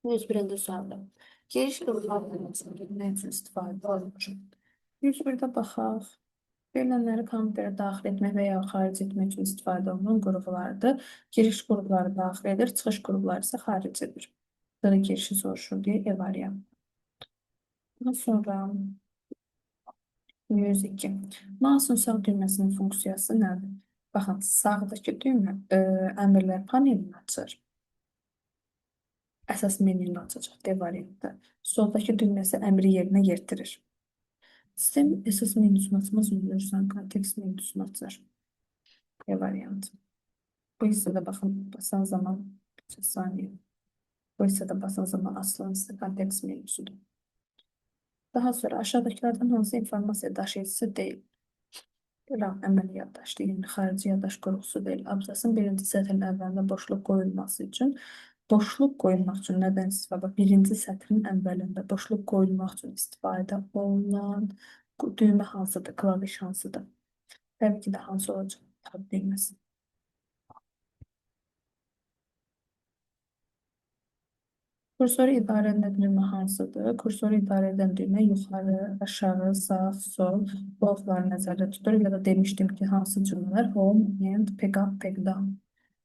101-ci sualda. Giriş qruplarının nə üçün istifadə olunur? 101-də baxaq. Verilənləri kompüterə daxil etmək və ya xaric etmək üçün istifadə olunan qruplardır. Giriş qrupları daxil edir, çıxış qrupları isə xaric edir. Sonra girişi soruşur deyə E variantı. Daha sonra 102. Mouse'un sağ düyməsinin funksiyası nədir? Baxın, sağdakı düymə əmrlər panelini açır. Əsas menünü açacaq D variantı. Soldakı düymə isə əmri yerinə yetirir. Sistem əsas menüsünü açmaz olursan, kontekst menüsünü açar. E variantı. Bu hissədə baxın, basan zaman, bir saniyə. Bu hissədə basan zaman açılan hissə kontekst menüsüdür. Daha sonra aşağıdakilərdən hansı informasiya daşıyıcısı deyil? Qram əməli yaddaşdır, yəni xarici yaddaş qurğusu deyil. Abzasın birinci sətrin əvvəlində boşluq qoyulması üçün nədən istifadə? Birinci sətrin əvvəlində boşluq qoyulmaq üçün istifadə olunan düymə hansıdır, klaviş hansıdır? Təbii ki də hansı olacaq? Tab düyməsi. Kursoru idarə edən düymə hansıdır? Kursoru idarə edən düymə yuxarı, aşağı, sağ, sol, blokları nəzərdə tutur ya da demişdim ki, hansı cümlələr? Home and pick up, pick down.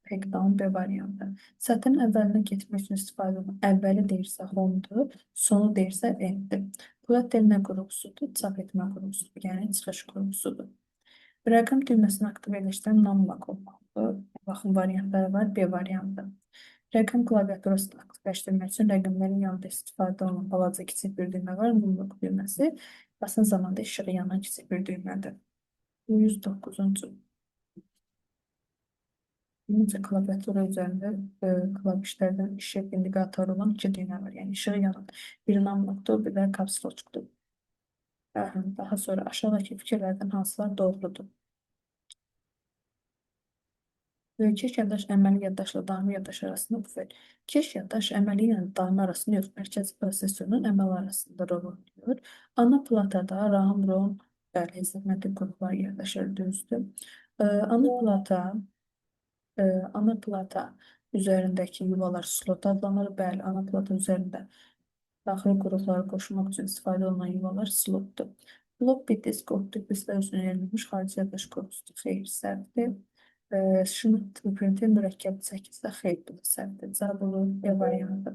Pick down B variantı. Sətrin əvvəlinə getmək üçün istifadə olunan əvvəli deyirsə home-dur, sonu deyirsə enddir. Bulat nə qurğusudur? Çap etmə qurğusudur, yəni çıxış qurğusudur. Rəqəm düyməsini aktivləşdirən numlock olmalıdır. Baxın, variantları var, B variantı. Rəqəm klaviaturasını aktivləşdirmək üçün rəqəmlərin yanında istifadə olunan balaca kiçik bir düymə var, numlock düyməsi. Basın zamanda işığı yanan kiçik bir düymədir. 109-cu. Necə klaviatura üzərində klavişlərdən işıq indikatoru olan iki düymə var. Yəni işığı yanan bir numlockdur, bir də caps lockdur. Daha sonra aşağıdakı fikirlərdən hansılar doğrudur? Keş yaddaş əməli yaddaşla daimi yaddaş arasında bu fərq. Keş yaddaş əməli ilə daimi arasında yox, mərkəzi prosesorun əməl arasında rol oynayır. Ana platada RAM, ROM, bəli, hesabmətik qruplar yerləşir, düzdür. Ana plata, ana plata üzərindəki yuvalar slot adlanır. Bəli, ana plata üzərində daxili qrupları qoşmaq üçün istifadə olunan yuvalar slotdur. Floppy disk optik disklər üçün verilmiş xarici yaddaş qrupsudur. Xeyr, səhvdir. Şunun printer mürəkkəb 8-də xeyr, bu da səhvdir. Cavab olur B variantı.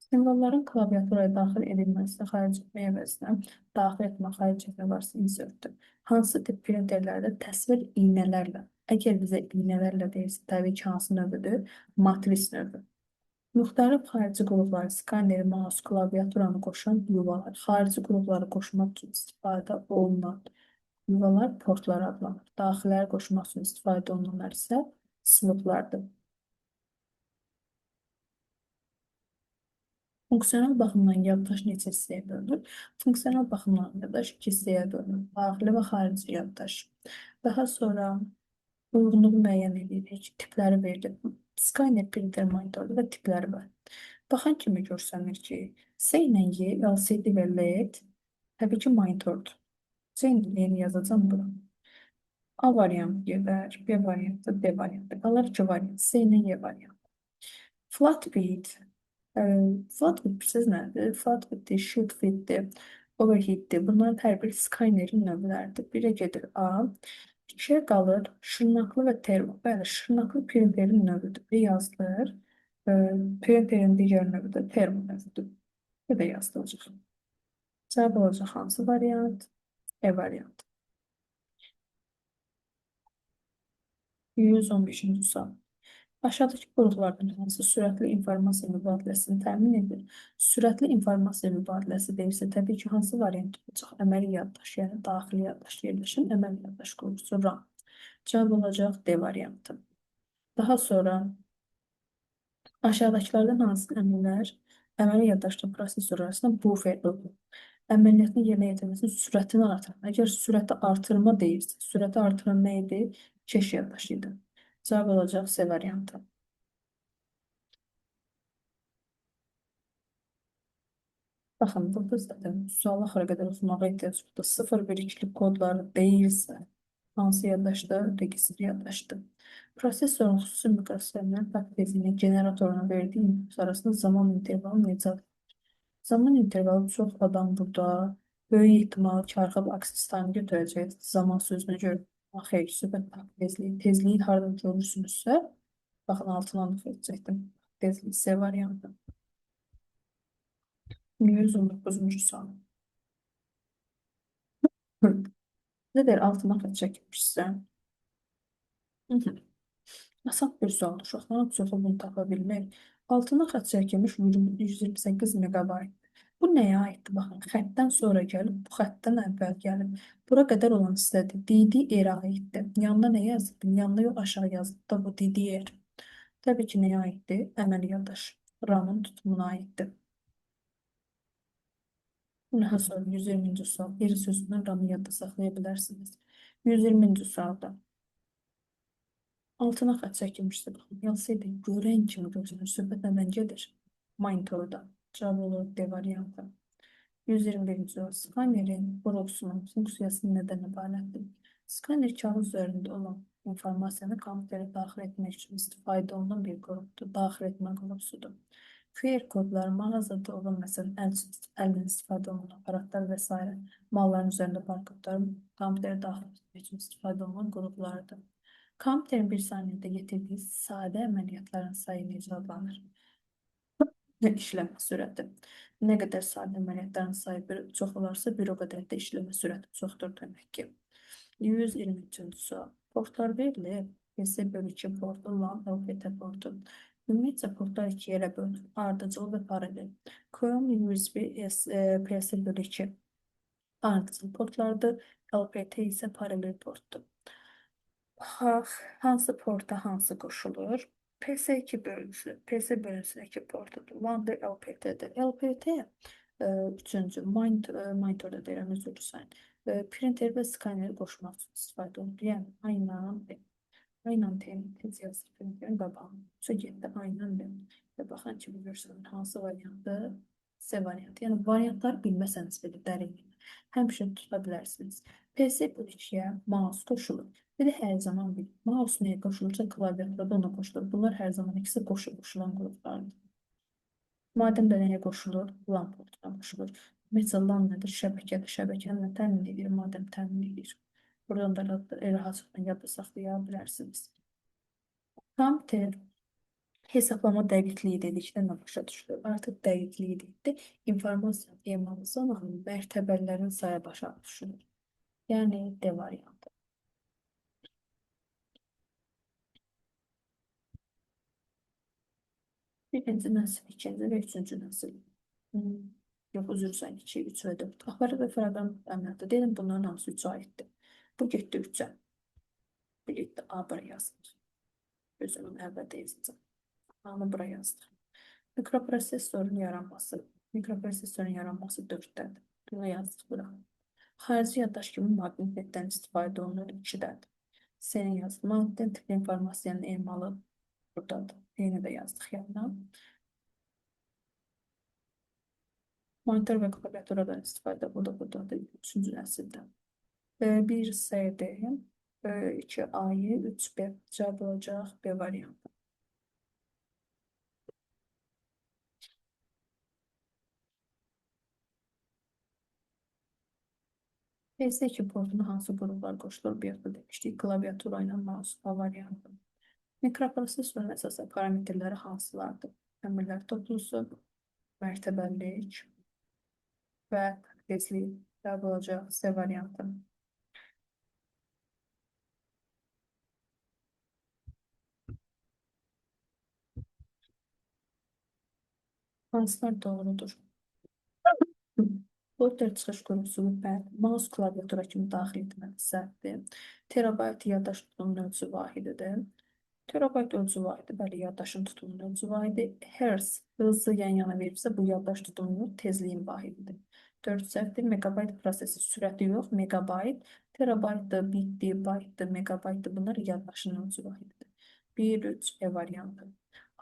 Simvolların klaviaturaya daxil edilməsi xaric etmək əvəzinə daxil etmə, xaric etmə varsa insertdir. Hansı tip printerlərdə təsvir iynələrlə, əgər bizə iynələrlə deyilsə, təbii ki, hansı növüdür? Matris növü. Müxtəlif xarici qrupları, skaneri, mouse, klaviaturanı qoşan yuvalar, xarici qrupları qoşmaq üçün istifadə olunan yuvalar portlar adlanır. Daxilləri qoşmaq üçün istifadə olunanlar isə slotlardır. Funksional baxımdan yaddaş neçə hissəyə bölünür? Funksional baxımdan yaddaş iki hissəyə bölünür. Daxili və xarici yaddaş. Daha sonra uyğunluğu müəyyən edirik, tipləri verilir. Skynet printer monitorda da tipləri var. Baxan kimi görsənir ki, C ilə Y, LCD və LED təbii ki monitordur. C ilə Y-ni yazacağım bura. A variantı gedər, B variantı, D variantı. Qalır ki variant, C ilə Y variantı. Flatbed. Flatbed siz nədir? Flatbeddir, shootbeddir, overheatdir. Bunların hər biri Skynerin növləridir. Birə gedir A. İkiyə qalır şırnaqlı və termo. Bəli, şırnaqlı printerin növüdür. Bir yazılır. Printerin digər növü də termo növüdür. Bir də yazdırılacaq. Cavab olacaq hansı variant? E variantı. 115-ci sual. Aşağıdakı qruplardan hansı sürətli informasiya mübadiləsini təmin edir? Sürətli informasiya mübadiləsi deyilsə, təbii ki, hansı variant olacaq? Əməli yaddaş, yəni daxili yaddaş yerləşən əməli yaddaş qurğusu RAM. Cavab olacaq D variantı. Daha sonra aşağıdakılardan hansı əmrlər əməli yaddaşlı prosesor arasında buffer olur? Əməliyyatın yerinə yetirməsinin sürətini artırır. Əgər sürəti artırma deyirsə, sürəti artıran nə idi? Keş yaddaş idi. Cavab olacaq C variantı. Baxın, burada zaten sual axıra qədər oxumağa ehtiyac yoxdur. 0-1-2-lik kodları deyilsə, Hansı yaddaşda? Registr yaddaşdır. Prosesorun xüsusi mikrosistemlərin fərq tezliyini generatoruna verdiyi impuls arasında zaman intervalı necədir? Zaman intervalı çox adam burada böyük ehtimal çarxıb aksistan götürəcək zaman sözünə görə. Xeyr, söhbət fərq tezliyi. Tezliyi harada görürsünüzsə, baxın altına alıb edəcəkdim. Tezliyi C variantı. 119-cu sual. Nədir altına xətt çəkmişsən? Asan bir sualdır. Uşaqların çoxu bunu tapa bilmək. Altına xətt çəkilmiş 128 megabayt. Bu nəyə aiddir? Baxın, xəttdən sonra gəlib, bu xəttdən əvvəl gəlib. Bura qədər olan hissədir. DDR aiddir. Yanında nə yazıb? Yanında yox, aşağı yazıb da bu DDR. Təbii ki, nəyə aiddir? Əməliyyatdaş. RAM-ın tutumuna aiddir. Daha sonra 120-ci sual. Eri sözündən RAM-ı yadda saxlaya bilərsiniz. 120-ci sualda. Altına xətt çəkilmişdir. Baxın, yazsaydı görən kimi gözünür. Söhbət nədən gedir? Monitorda. Cavab olur D variantı. 121-ci sual. Skanerin qurğusunun funksiyası nədən ibarətdir? Skaner kağız üzərində olan informasiyanı kompüterə daxil etmək üçün istifadə olunan bir qrupdur. Daxil etmə qrupusudur. QR kodlar mağazada olan, məsələn, əldən istifadə olunan aparatlar və s. malların üzərində barkodlar kompüterə daxil etmək üçün istifadə olunan qruplardır. Kompüterin bir saniyədə yetirdiyi sadə əməliyyatların sayı necə adlanır? Və işləmə sürəti. Nə qədər sadə əməliyyatların sayı çox olarsa, bir o qədər də işləmə sürəti çoxdur demək ki. 123-cü sual. Portlar verilir. PC bölü 2 portu, LAN, LPT portu. Ümumiyyətcə portlar 2 yerə bölünür. Ardıcıl və paralel. Chrome USB PC bölü 2 ardıcıl portlardır. LPT isə paralel portdur. Hansı porta hansı qoşulur? PS2 bölünsün. PC bölünsün 2 portudur. LAN da LPT'dir. LPT üçüncü monitorda deyirəm, özür dilərim. Printer və skaneri qoşmaq üçün istifadə olunur. Yəni, aynan tez yazır printerin qabağını. Şu getdi, aynan və baxın ki, bu görsənir hansı variantdır? C variantı. Yəni, variantları bilməsəniz belə dərinliyi həmişə tuta bilərsiniz. PC bölü 2-yə mouse qoşulur. Bir də hər zaman bilin. Mouse nəyə qoşulursa, klaviaturada ona qoşulur. Bunlar hər zaman ikisi qoşulan qruplardır. Madəm də nəyə qoşulur? LAN portuna qoşulur. Mesela LAN nədir? Şəbəkədir. Şəbəkəni təmin edir, madəm təmin edir. Buradan da rahatlıqla yadda saxlaya bilərsiniz. Kompüter hesablama dəqiqliyi dedikdə nə başa düşülür? Artıq dəqiqliyi deyildi. İnformasiya emalı zamanı mərtəbələrin sayı başa düşülür. Yəni D variantı. Birinci nəsil, ikinci və üçüncü nəsil. Yox, üzr istəyirəm, 2, 3 və 4. Aparat və proqram əməliyyatı. Deyim, bunların hamısı 3-ə aiddir. Bu getdi 3-ə. Bu getdi A bura yazılır. Gözünün əvvəldə yazacaq. A-nı bura yazdıq. Mikroprosesorun yaranması. Mikroprosesorun yaranması 4-dədir. Bunu yazdıq bura. Xarici yaddaş kimi maqnitdən istifadə olunur 2-dədir. Senin yazdıq. Maqnitdən tipli informasiyanın emalı buradadır. Yeni də yazdıq yanına. Monitor və klaviaturadan istifadə buradadır. 3-cü nəsildə. 1 CD, 2 A'yı, 3 B. Cavab olacaq B variantı. PS2 portuna hansı qruplar qoşulur? Bir yerdə demişdik. Klaviatura ilə mouse A variantı. Mikroprosesorun əsas parametrləri hansılardır? Əmrlər toplusu, mərtəbəlik və tezlik. Cavab olacaq C variantı. Hansılar doğrudur? Porter çıxış qrupusu mouse klaviatura kimi daxil etməli səhvdir. Terabayt yaddaş tutumunun ölçü vahididir. Terabayt ölçü vahidi, bəli, yaddaşın tutumunun ölçü vahidi. Hertz hızı yan-yana verirsə, bu yaddaş tutumunun tezliyin vahididir. 4 səhvdir. Megabayt prosesi sürəti yox, megabayt. Terabaytdır, bitdir, baytdır, megabaytdır. Bunlar yaddaşın ölçü vahididir. 1, 3 E variantı.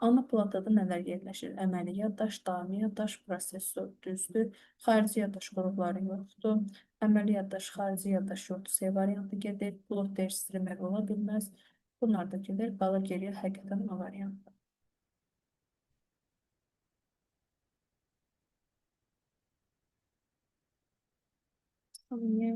Ana platada nələr yerləşir? Əməli yaddaş, daimi yaddaş, prosesor, düzdür. Xarici yaddaş qrupları yoxdur. Əməli yaddaş, xarici yaddaş yoxdur. C variantı gedir. Blok dəyişdirmək ola bilməz. Bunlar da gedir. Qalır geriyə həqiqətən A variantı. Saniyə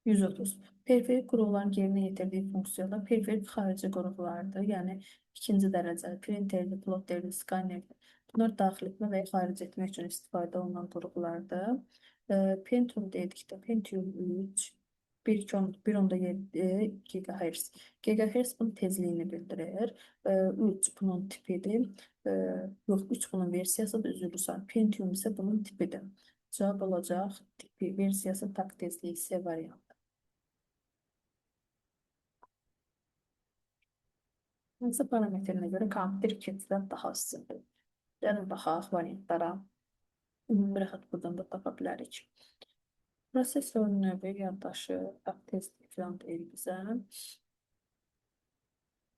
130. Periferik qurğuların yerinə yetirdiyi funksiyalar periferik xarici qurğulardır. Yəni ikinci dərəcəli printerli, plotterli, skanerli. Bunlar daxil etmə və ya xaric etmək üçün istifadə olunan qurğulardır. Pentium dedikdə Pentium 3 1.7 GHz. GHz bunun tezliyini bildirir. 3 bunun tipidir. Yox, 3 bunun versiyasıdır, üzrlüsən. Pentium isə bunun tipidir. Cavab olacaq tipi, versiyası, tak tezliyi C variantı. Hansı parametrinə görə kompüter ikincidən daha üstündür? Gəlin baxaq variantlara. Ümumi rahat buradan da tapa bilərik. Prosesorun növü, yaddaşı, tezliyi filan deyir bizə.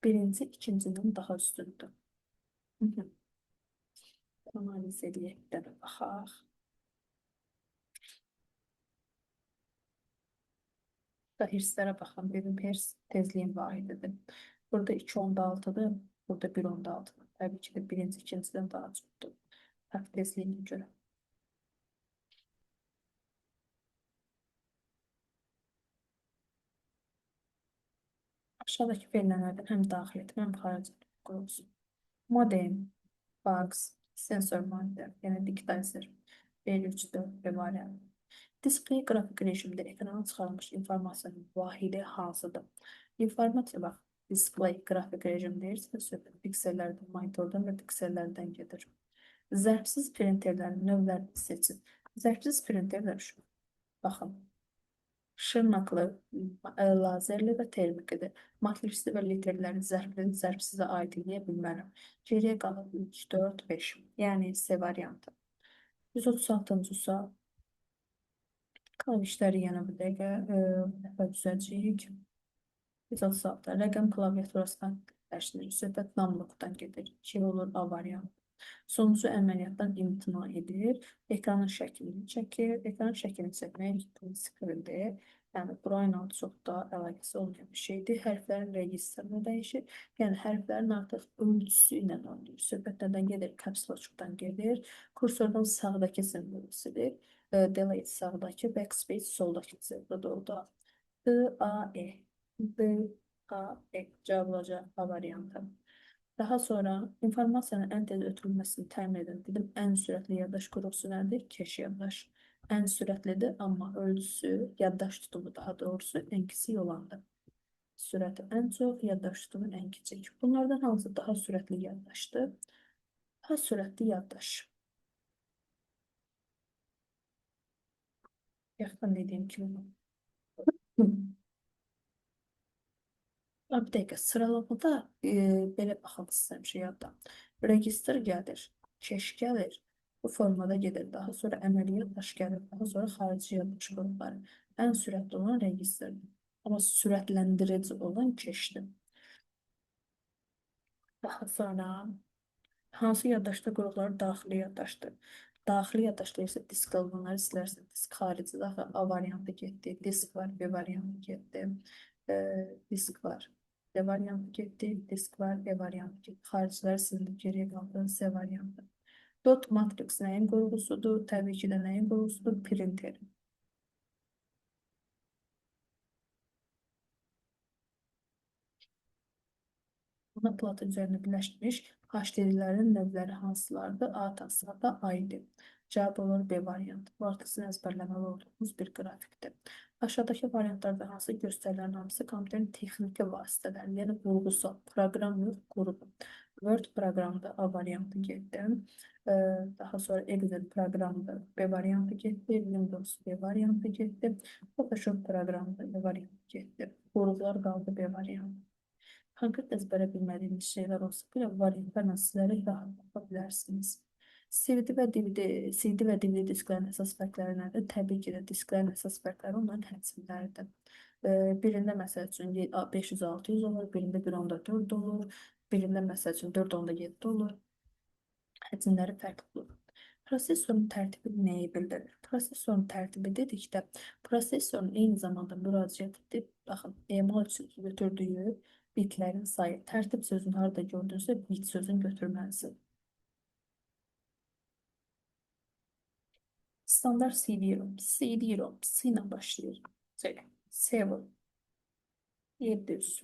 Birinci ikincidən daha üstündür. Analiz edək, bir dənə baxaq. Hirslərə baxın, dedim hirs tezliyin vahididir. Burada 2.6-dır, burada 1.6-dır. Təbii ki də birinci ikincidən daha çoxdur. Tak tezliyinə görə. Aşağıdakı verilənlərdən həm daxil etmə, həm xaric etmə qurulsun. Modem, fax, sensor monitor, yəni diktayzer, 1.3.4 və variantı. Display qrafik rejimdə ekrana çıxarılmış informasiyanın vahidi hansıdır? İnformasiya bax, display qrafik rejim deyirsə, söhbət piksellərdən, monitordan və piksellərdən gedir. Zərfsiz printerlərin növlərini seçin. Zərfsiz printerlər şu. Baxın. Şırnaqlı, lazerli və termiklidir. Matrixli və literlərin zərfli, zərfsizə aid edə bilmərəm. Geriyə qalır 3, 4, 5. Yəni C variantı. 136-cı sual. Klavişləri yenə bir dəqiqə dəfə düzəcəyik. 136. Rəqəm klaviaturasından dərsləşdirir. Söhbət namlıqdan gedir. 2 olur A variantı. Sonuncu əməliyyatdan imtina edir. Ekranın şəklini çəkir. Ekranın şəklini çəkmək prinsipidir. Yəni, burayla çox da əlaqəsi olmayan bir şeydir. Hərflərin registrini dəyişir. Yəni, hərflərin artıq ölçüsü ilə oynayır. Söhbət nədən gedir? Caps Lock-dan gedir. Kursordan sağdakı simvolisidir. Delete sağdakı, backspace soldakı simvolda oldu. D-A-E. D-A-E. Cavab olacaq A variantı. Daha sonra informasiyanın ən tez ötürülməsini təmin edən dedim, ən sürətli yaddaş qurğusu nədir? Keş yaddaş. Ən sürətlidir, amma ölçüsü, yaddaş tutumu daha doğrusu ən kiçik olandır. Sürəti ən çox, yaddaş tutumu ən kiçik. Bunlardan hansı daha sürətli yaddaşdır? Daha sürətli yaddaş. Yaxın dediyim kimi. Bir dəqiqə, sıralamada belə baxaq istəyirəm şeydə. Registr gəlir, keş gəlir, bu formada gedir. Daha sonra əməli yaddaş gəlir, daha sonra xarici yaddaş qrupları. Ən sürətli olan registrdir. Amma sürətləndirici olan keşdir. Daha sonra hansı yaddaşda qrupları daxili yaddaşdır? Daxili yaddaşda isə disk alınanları silərsən. Disk xarici daxil A variantı getdi, disk var, B variantı getdi, disk var. D variantı getdi, disk var, E variantı getdi. Xaricilər silindi, geriyə qaldı C variantı. Dot matrix nəyin qurğusudur? Təbii ki də nəyin qurğusudur? Printerin. Ana platı üzərində birləşdirilmiş HDD-lərin növləri hansılardır? A taslada aiddir. Cavab olur B variantı. Bu artıq sizin əzbərləməli olduğunuz bir qrafikdir. Aşağıdakı variantlarda hansı göstərilən hamısı kompüterin texniki vasitələri, yəni vurğusu, proqram yox, qrupu. Word proqramda A variantı getdi. Daha sonra Excel proqramda B variantı getdi. Windows B variantı getdi. Photoshop proqramda B variantı getdi. Qurğular qaldı B variantı. Konkret əzbərə bilmədiyiniz şeylər olsa, belə variantlarla sizlərə rahat tapa bilərsiniz. CD və DVD disklərin əsas fərqləri nədir? Təbii ki də disklərin əsas fərqləri onların həcmləridir. Birində məsəl üçün 500-600 olur, birində 1.4 olur. Birində məsəl üçün 4.7 olur. Həcmləri fərqli olur. Prosesorun tərtibi nəyi bildirir? Prosesorun tərtibi dedikdə, prosesorun eyni zamanda müraciət edib, baxın, emal üçün götürdüyü bitlərin sayı. Tərtib sözünü harada gördünüzsə, bit sözünü götürməlisiniz. Standart CD-ROM. CD-ROM. C ilə başlayır. Söyle. 7. 700.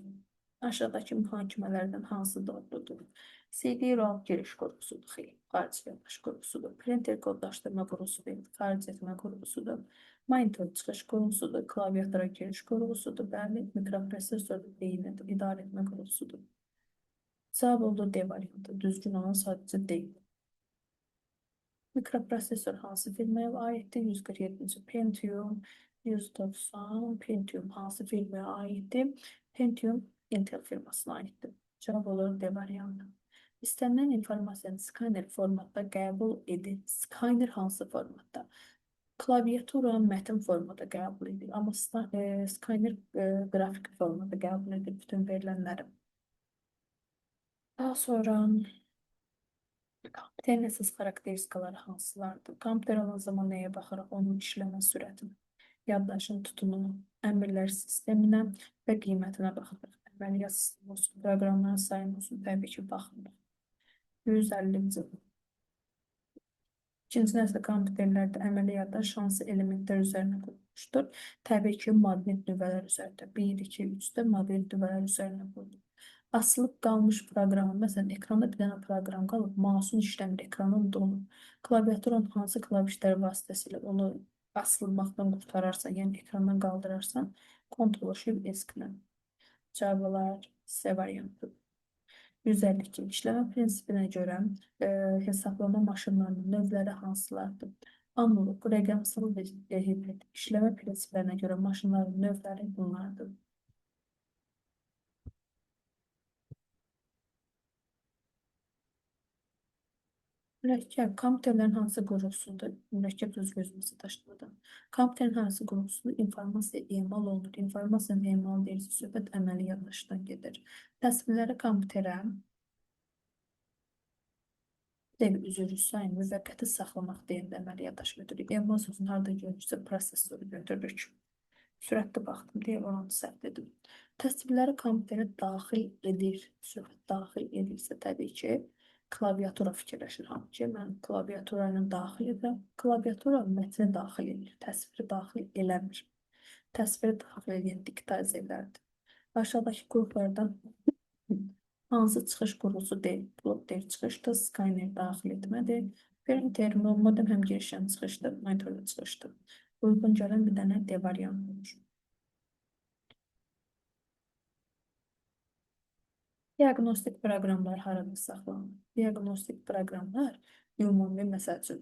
Aşağıdakı mühakimələrdən hansı doğrudur? CD-ROM giriş qurğusudur. Xeyr, xarici yanaş qurğusudur. Printer kodlaşdırma qurğusudur. Xarici etmə qurğusudur. Monitor çıxış qurğusudur. Klaviatura giriş qurğusudur. Bəli, mikroprosesor beynidir. İdarə etmə qurğusudur. Cavab oldu D variantı. Düzgün olan sadəcə D. Mikroprosesor hansı firmaya aiddir? 147-ci Pentium, 190 Pentium hansı firmaya aiddir? Pentium Intel firmasına aiddir. Cavab olur D variantı. İstənilən informasiyanı skaner formatda qəbul edir. Skaner hansı formatda? Klaviatura mətn formada qəbul edir. Amma skaner qrafik formada qəbul edir bütün verilənləri. Daha sonra kompüterin əsas xarakteristikaları hansılardır? Kompüter olan zaman nəyə baxırıq? Onun işləmə sürətinə, yaddaşın tutumuna, əmrlər sisteminə və qiymətinə baxırıq. Əməliyyat sistemi olsun, proqramların sayını olsun, təbii ki, baxmırıq. 150-ci. İkinci nəsil kompüterlərdə əməli yaddaş hansı elementlər üzərinə qurulmuşdur? Təbii ki, maqnit nüvələr üzərində. 1, 2, 3-də maqnit nüvələr üzərinə qurulur. Asılıb qalmış proqramı, məsələn, ekranda bir dənə proqram qalıb, mousun işləmir, ekranın donur. Klaviaturun hansı klavişlər vasitəsilə onu asılmaqdan qurtararsan, yəni ekrandan qaldırarsan, Ctrl+Shift+S-lə. Cavablar C variantı. 152. İşləmə prinsipinə görə hesablama maşınlarının növləri hansılardır? Analog, rəqəmsal və hibrid. İşləmə prinsiplərinə görə maşınların növləri bunlardır. Mürəkkəb, kompüterlərin hansı qurğusudur? Mürəkkəb söz gözümü sataşdırdı. Kompüterin hansı qurğusudur? İnformasiya emal olunur. İnformasiyanın emal deyilsə, söhbət əməli yaddaşdan gedir. Təsvirləri kompüterə üzrü sayın müvəqqəti saxlamaq deyəndə əməli yaddaş götürürük. Emal sözünü harada görürsə, prosesoru götürürük. Sürətli baxdım deyə oranı səhv edim. Təsvirləri kompüterə daxil edir. Söhbət daxil edirsə, təbii ki, klaviatura fikirləşir. Ki, mən klaviatura ilə daxil edirəm. Klaviatura mətni daxil edir. Təsviri daxil eləmir. Təsviri daxil edən diktazerlərdir. Aşağıdakı qruplardan hansı çıxış qurğusu deyil? Plotter çıxışdır, skaner daxil etmədir. Printer, modem həm girişən çıxışdır, monitorda çıxışdır. Uyğun gələn bir dənə D variantı olur. Diaqnostik proqramlar harada saxlanılır? Diaqnostik proqramlar ümumi, məsəl üçün,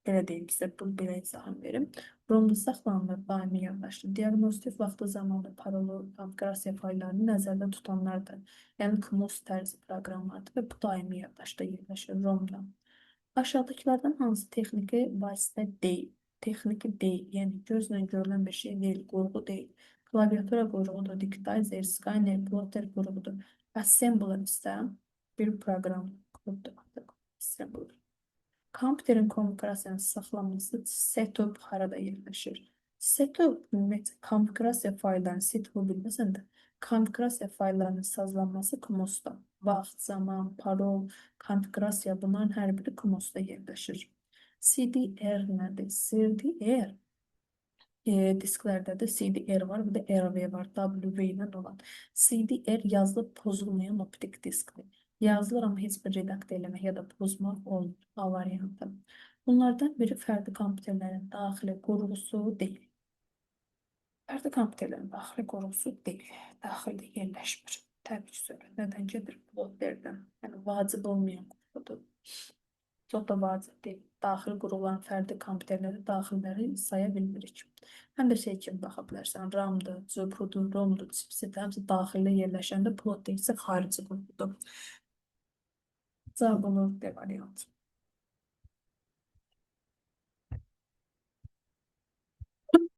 belə deyim sizə, belə izahım verim. ROM-da saxlanılır, daimi yaddaşdır. Diaqnostik vaxtı zamanında parolu konfigurasiya fayllarını nəzərdə tutanlardır. Yəni, KMOS tərzi proqramlardır və bu daimi yaddaşda yerləşir ROM-da. Aşağıdakilərdən hansı texniki vasitə deyil? Texniki deyil, yəni gözlə görülən bir şey deyil, qurğu deyil. Klaviatura qurğudur, diktazer, skaner, plotter qurğudur. Assembler isə bir proqram qurğudur. Assembler. Kompüterin konfigurasiyanı saxlanması setup harada yerləşir? Setup, ümumiyyətlə, konfigurasiya fayllarını setup bilməsən də, konfigurasiya fayllarının sazlanması KMOS-da. Vaxt, zaman, parol, konfigurasiya bunların hər biri KMOS-da yerləşir. CDR nədir? CDR disklərdə də CDR var, bir də RV var, WV ilə olan. CDR yazılıb pozulmayan optik diskdir. Yazılır, amma heç bir redaktə eləmək ya da pozmaq olmur. A variantı. Bunlardan biri fərdi kompüterlərin daxili qurğusu deyil. Fərdi kompüterlərin daxili qurğusu deyil. Daxildə yerləşmir. Təbii ki, söhbət nədən gedir? Plotlərdən. Yəni, vacib olmayan qurğudur. Çox da vacib deyil. Daxil qurğuların fərdi kompüterləri, daxilləri saya bilmirik. Həm də şey kimi baxa bilərsən, RAM-dır, CPU-dur, ROM-dur, chipset, həmsi daxildə yerləşəndə plot deyilsə xarici qurğudur. Cavab olur D variantı.